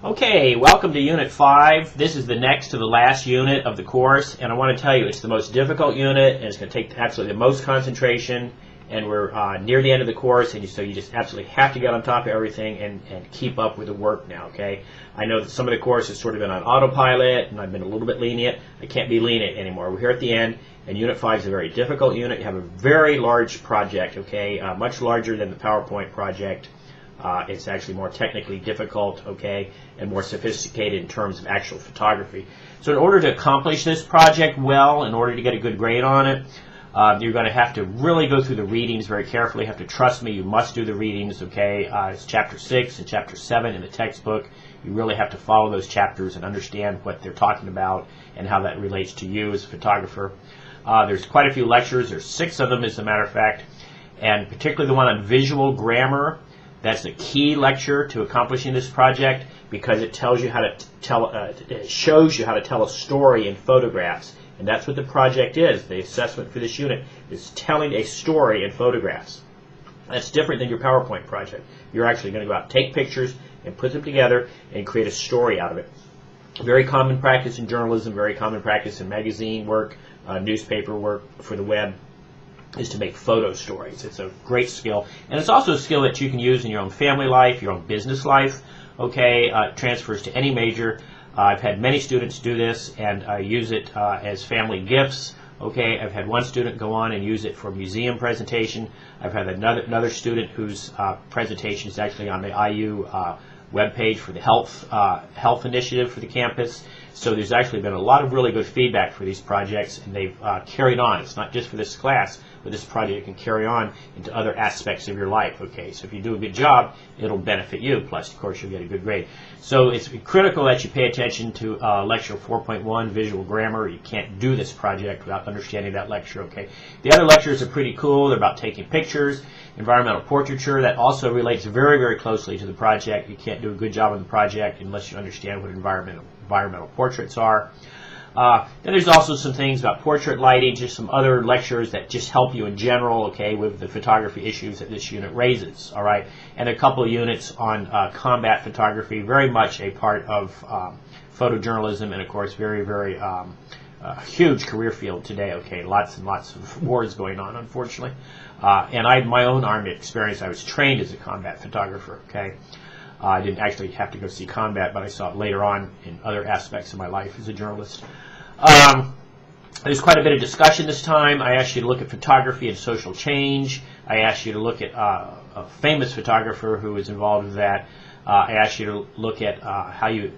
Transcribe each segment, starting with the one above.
Okay, welcome to Unit 5. This is the next to the last unit of the course, and I want to tell you it's the most difficult unit, and it's going to take absolutely the most concentration, and we're near the end of the course, and so you just absolutely have to get on top of everything and keep up with the work now, okay? I know that some of the course has sort of been on autopilot, and I've been a little bit lenient. I can't be lenient anymore. We're here at the end, and Unit 5 is a very difficult unit. You have a very large project, okay, much larger than the PowerPoint project. It's actually more technically difficult, okay, and more sophisticated in terms of actual photography. So in order to accomplish this project well, in order to get a good grade on it, you're going to have to really go through the readings very carefully. You have to trust me. You must do the readings, okay? It's Chapter 6 and Chapter 7 in the textbook. You really have to follow those chapters and understand what they're talking about and how that relates to you as a photographer. There's quite a few lectures. There's 6 of them, as a matter of fact, and particularly the one on visual grammar. That's the key lecture to accomplishing this project because it tells you how to it shows you how to tell a story in photographs, and that's what the project is. The assessment for this unit is telling a story in photographs. That's different than your PowerPoint project. You're actually going to go out, take pictures, and put them together and create a story out of it. Very common practice in journalism, very common practice in magazine work, newspaper work for the web, is to make photo stories. It's a great skill, and it's also a skill that you can use in your own family life, your own business life. Okay, it transfers to any major. I've had many students do this and use it as family gifts. Okay, I've had one student go on and use it for museum presentation. I've had another student whose presentation is actually on the IU webpage for the health initiative for the campus. So there's actually been a lot of really good feedback for these projects, and they've carried on. It's not just for this class, but this project can carry on into other aspects of your life. Okay, so if you do a good job, it'll benefit you. Plus, of course, you'll get a good grade. So it's critical that you pay attention to Lecture 4.1, Visual Grammar. You can't do this project without understanding that lecture. Okay, the other lectures are pretty cool. They're about taking pictures, environmental portraiture. That also relates very, very closely to the project. You can't do a good job on the project unless you understand what environmental portraits are. Then there's also some things about portrait lighting, just some other lectures that just help you in general, okay, with the photography issues that this unit raises, all right? And a couple of units on combat photography, very much a part of photojournalism, and of course very, very huge career field today, okay? Lots and lots of wars going on, unfortunately. And my own Army experience, I was trained as a combat photographer, okay? I didn't actually have to go see combat, but I saw it later on in other aspects of my life as a journalist. There's quite a bit of discussion this time. I asked you to look at photography and social change. I asked you to look at a famous photographer who was involved with that. I asked you to look at how you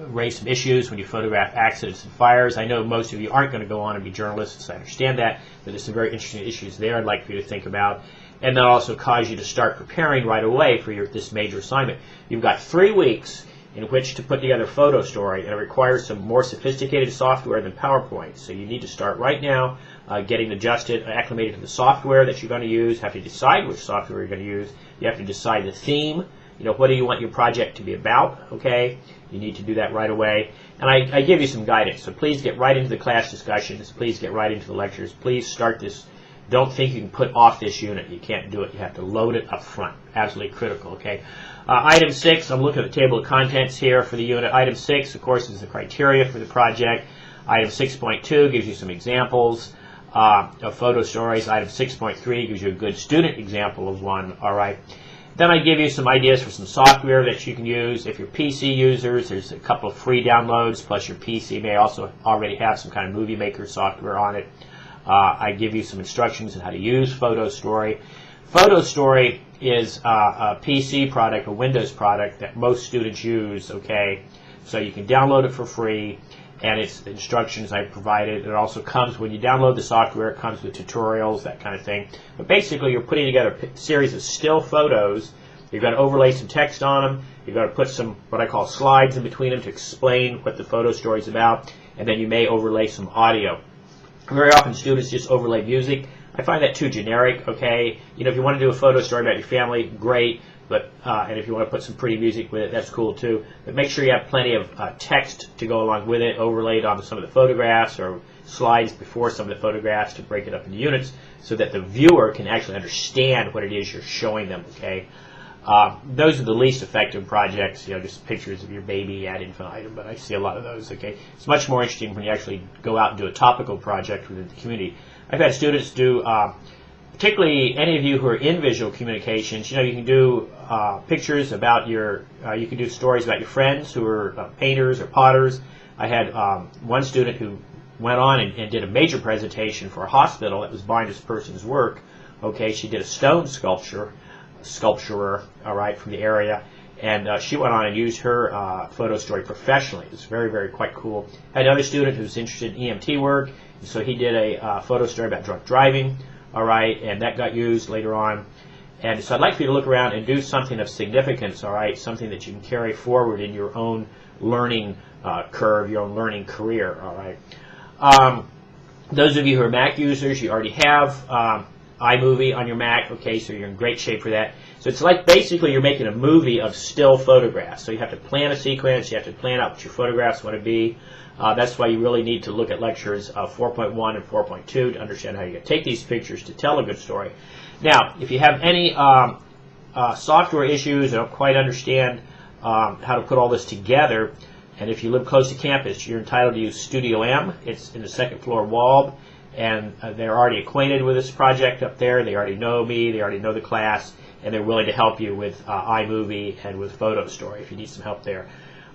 raise some issues when you photograph accidents and fires. I know most of you aren't going to go on and be journalists. I understand that, but there's some very interesting issues there I'd like for you to think about. And that also cause you to start preparing right away for this major assignment. You've got 3 weeks in which to put together a photo story, and it requires some more sophisticated software than PowerPoint. So you need to start right now getting adjusted, acclimated to the software that you're going to use. You have to decide which software you're going to use. You have to decide the theme. You know, what do you want your project to be about, okay? You need to do that right away. And I give you some guidance, so please get right into the class discussions. Please get right into the lectures. Please start this. Don't think you can put off this unit. You can't do it. You have to load it up front. Absolutely critical, okay? Item 6, I'm looking at the table of contents here for the unit. Item 6, of course, is the criteria for the project. Item 6.2 gives you some examples of photo stories. Item 6.3 gives you a good student example of one, all right? Then I give you some ideas for some software that you can use. If you're PC users, there's a couple of free downloads, plus your PC may also already have some kind of movie maker software on it. I give you some instructions on how to use Photo Story. Photo Story is a PC product, a Windows product that most students use, okay? So you can download it for free, and it's the instructions I provided. It also comes, when you download the software, it comes with tutorials, that kind of thing. But basically, you're putting together a series of still photos. You're going to overlay some text on them. You're going to put some, what I call slides in between them to explain what the photo story is about, and then you may overlay some audio. Very often students just overlay music. I find that too generic, okay? You know, if you want to do a photo story about your family, great. But and if you want to put some pretty music with it, that's cool too. But make sure you have plenty of text to go along with it, overlaid onto some of the photographs or slides before some of the photographs to break it up into units so that the viewer can actually understand what it is you're showing them, okay? Those are the least effective projects, just pictures of your baby ad infinitum, but I see a lot of those, okay? It's much more interesting when you actually go out and do a topical project within the community. I've had students do, particularly any of you who are in visual communications, you can do pictures about you can do stories about your friends who are painters or potters. I had one student who went on and did a major presentation for a hospital that was buying this person's work. Okay, she did a stone sculpturer, all right, from the area, and she went on and used her photo story professionally. It was very, very quite cool. I had another student who was interested in EMT work, so he did a photo story about drunk driving, all right, and that got used later on. And so I'd like for you to look around and do something of significance, all right, something that you can carry forward in your own learning curve, your own learning career, all right. Those of you who are Mac users, you already have iMovie on your Mac, okay, so you're in great shape for that. So it's like basically you're making a movie of still photographs. So you have to plan a sequence, you have to plan out what your photographs want to be. That's why you really need to look at lectures 4.1 and 4.2 to understand how you can take these pictures to tell a good story. Now, if you have any software issues, don't quite understand how to put all this together, and if you live close to campus, you're entitled to use Studio M. It's in the second floor wall, and they're already acquainted with this project up there. They already know me, they already know the class, and they're willing to help you with iMovie and with Photo Story if you need some help there.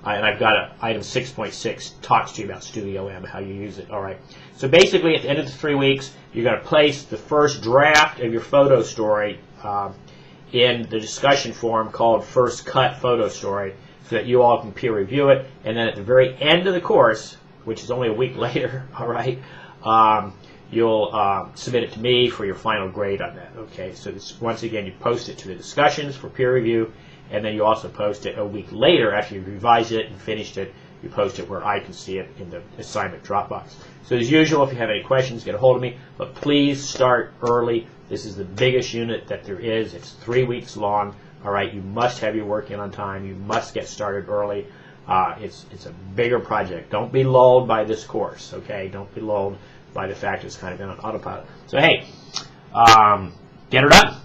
And I've got item 6.6 talks to you about Studio M, how you use it. All right. So basically, at the end of the 3 weeks, you're going to place the first draft of your photo story in the discussion forum called First Cut Photo Story, so that you all can peer review it. And then at the very end of the course, which is only a week later, all right, you'll submit it to me for your final grade on that. Okay. So this, once again, you post it to the discussions for peer review. And then you also post it a week later after you've revised it and finished it. You post it where I can see it in the assignment Dropbox. So as usual, if you have any questions, get a hold of me. But please start early. This is the biggest unit that there is. It's 3 weeks long. All right, you must have your work in on time. You must get started early. It's a bigger project. Don't be lulled by this course. Okay, don't be lulled by the fact it's kind of been on autopilot. So hey, get her done.